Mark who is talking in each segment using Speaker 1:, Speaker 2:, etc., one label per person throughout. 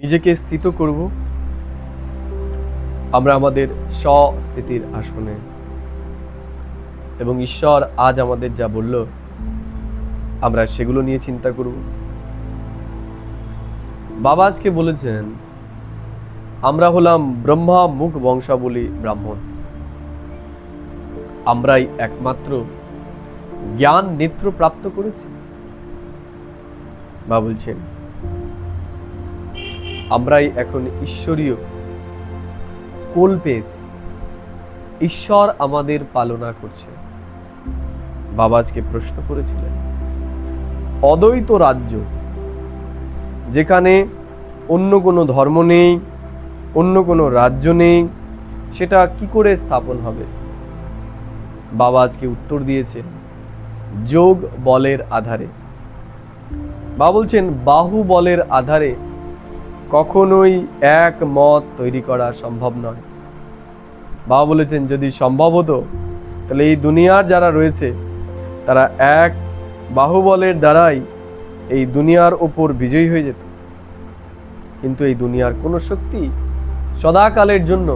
Speaker 1: নিজেকে স্থিত করব আমরা আমাদের স্বস্থিতির আসনে, এবং ঈশ্বর আজ আমাদের যা বলল আমরা সেগুলো নিয়ে চিন্তা করব। বাবা আজকে বলেছেন আমরা হলাম ব্রহ্মা মুখ বংশাবলী ব্রাহ্মণ, আমরাই একমাত্র জ্ঞান নেত্র প্রাপ্ত করেছি। বাবা বলছেন আমরাই এখন ঈশ্বরীয় কোল পেয়েছি, ঈশ্বর আমাদের পালনা করছে। বাবা আজকে প্রশ্ন করেছিলেন অদ্বৈত রাজ্য, যেখানে অন্য কোনো ধর্ম নেই, অন্য কোনো রাজ্য নেই, সেটা কি করে স্থাপন হবে? বাবা আজকে উত্তর দিয়েছে যোগ বলের আধারে। বাবা বলছেন বাহু বলের আধারে কখনোই এক মত তৈরি করা সম্ভব নয়। বাবা বলেছেন যদি সম্ভব হতো তাহলে এই দুনিয়ার যারা রয়েছে তারা এক বাহুবলের দ্বারাই এই দুনিয়ার ওপর বিজয়ী হয়ে যেত, কিন্তু এই দুনিয়ার কোনো শক্তি সদাকালের জন্য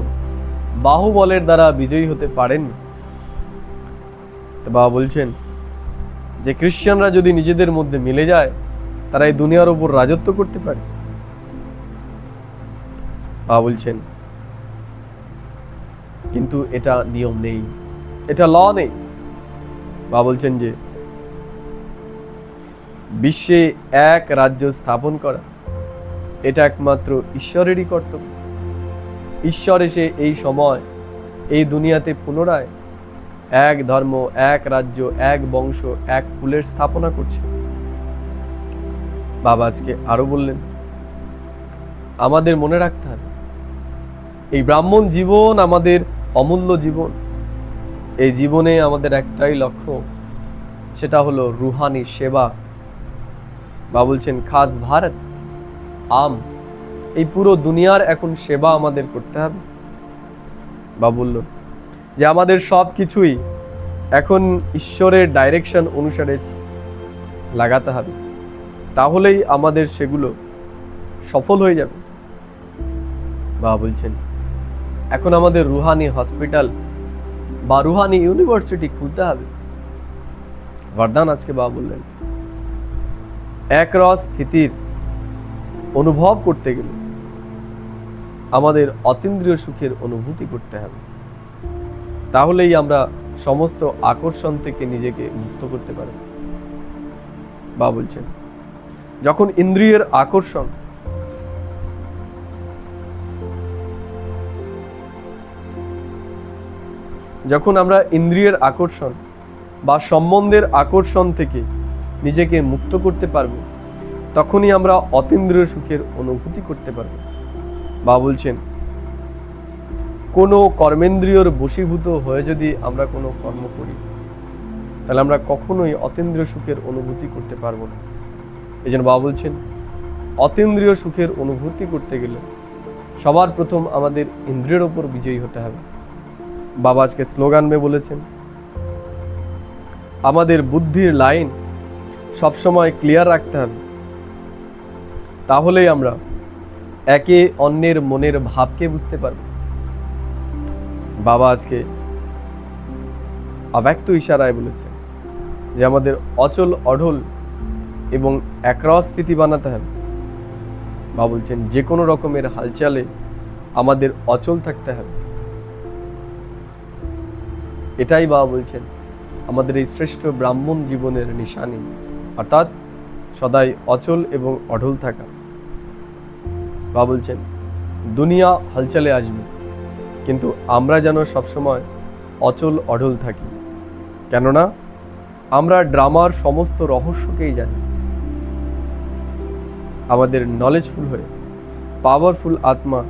Speaker 1: বাহুবলের দ্বারা বিজয়ী হতে পারেননি। তো বাবা বলছেন যে খ্রিস্টানরা যদি নিজেদের মধ্যে মিলে যায় তারা এই দুনিয়ার ওপর রাজত্ব করতে পারে। বাবা বলছেন কিন্তু এটা নিয়ম নেই, এটা ল নেই। বাবা বলছেন যে বিশ্বে এক রাজ্য স্থাপন করা এটা একমাত্র ঈশ্বরেরই কর্তব্য। ঈশ্বর এসে এই সময় এই দুনিয়াতে পুনরায় এক ধর্ম, এক রাজ্য, এক বংশ, এক কুলের স্থাপনা করছে। বাবা আজকে আরো বললেন আমাদের মনে রাখতে হবে এই ব্রাহ্মণ জীবন আমাদের অমূল্য জীবন। এই জীবনে আমাদের একটাই লক্ষ্য, সেটা হলো রুহানি সেবা। বাবা বলছেন খাস ভারত আম, এই পুরো দুনিয়ার এখন সেবা আমাদের করতে হবে। বাবা বলল যে আমাদের সব কিছুই এখন ঈশ্বরের ডাইরেকশন অনুসারে লাগাতে হবে, তাহলেই আমাদের সেগুলো সফল হয়ে যাবে। বাবা বলছেন এখন আমাদের রুহানি হসপিটাল বা রুহানি ইউনিভার্সিটি খুলতে হবে। বরদান আজকে বাবা বললেন একরস স্থিতির অনুভব করতে গেলে আমাদের অতীন্দ্রিয় সুখের অনুভূতি করতে হবে, তাহলেই আমরা সমস্ত আকর্ষণ থেকে নিজেকে মুক্ত করতে পারব। বাবা বলছেন যখন ইন্দ্রিয়ের আকর্ষণ যখন আমরা ইন্দ্রিয়ের আকর্ষণ বা সম্বন্ধের আকর্ষণ থেকে নিজেকে মুক্ত করতে পারব, তখনই আমরা অতীন্দ্রিয় সুখের অনুভূতি করতে পারব। বাবা বলছেন কোনো কর্মেন্দ্রিয়র বশীভূত হয়ে যদি আমরা কোনো কর্ম করি তাহলে আমরা কখনোই অতীন্দ্রিয় সুখের অনুভূতি করতে পারবো না। এই জন্য বাবা বলছেন অতীন্দ্রিয় সুখের অনুভূতি করতে গেলে সবার প্রথম আমাদের ইন্দ্রিয়ের ওপর বিজয়ী হতে হবে। বাবা আজকে স্লোগান মে বলেছেন আমাদের বুদ্ধির লাইন সবসময় ক্লিয়ার রাখতে হবে, তাহলেই আমরা একে অন্যের মনের ভাবকে বুঝতে পারব। বাবা আজকে অব্যক্ত ইশারায় বলেছে যে আমাদের অচল অঢল এবং একরস স্থিতি বানাতে হবে। বাবা বলছেন যে কোনো রকমের হালচালে আমাদের অচল থাকতে হবে। এটাই বাবা বলছেন আমাদের এই শ্রেষ্ঠ ব্রাহ্মণ জীবনের নিশানি, অর্থাৎ সদাই অচল এবং অঢল থাকা। বাবা বলছেন দুনিয়া হালচালে আসবে, কিন্তু আমরা যেন সবসময় অচল অঢল থাকি, কেননা আমরা ড্রামার সমস্ত রহস্যকেই জানি। আমাদের নলেজফুল হয়ে পাওয়ারফুল আত্মা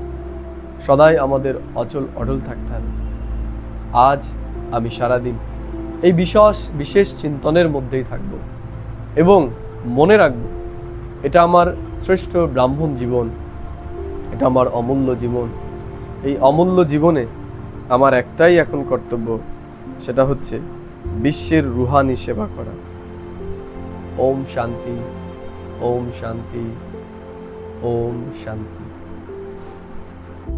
Speaker 1: সদাই আমাদের অচল অঢল থাকতে হবে। আজ আমি সারাদিন এই বিশেষ চিন্তনের মধ্যেই থাকব এবং মনে রাখব এটা আমার শ্রেষ্ঠ ব্রাহ্মণ জীবন, এটা আমার অমূল্য জীবন। এই অমূল্য জীবনে আমার একটাই এখন কর্তব্য, সেটা হচ্ছে বিশ্বের রুহানি সেবা করা। ওম শান্তি, ওম শান্তি, ওম শান্তি।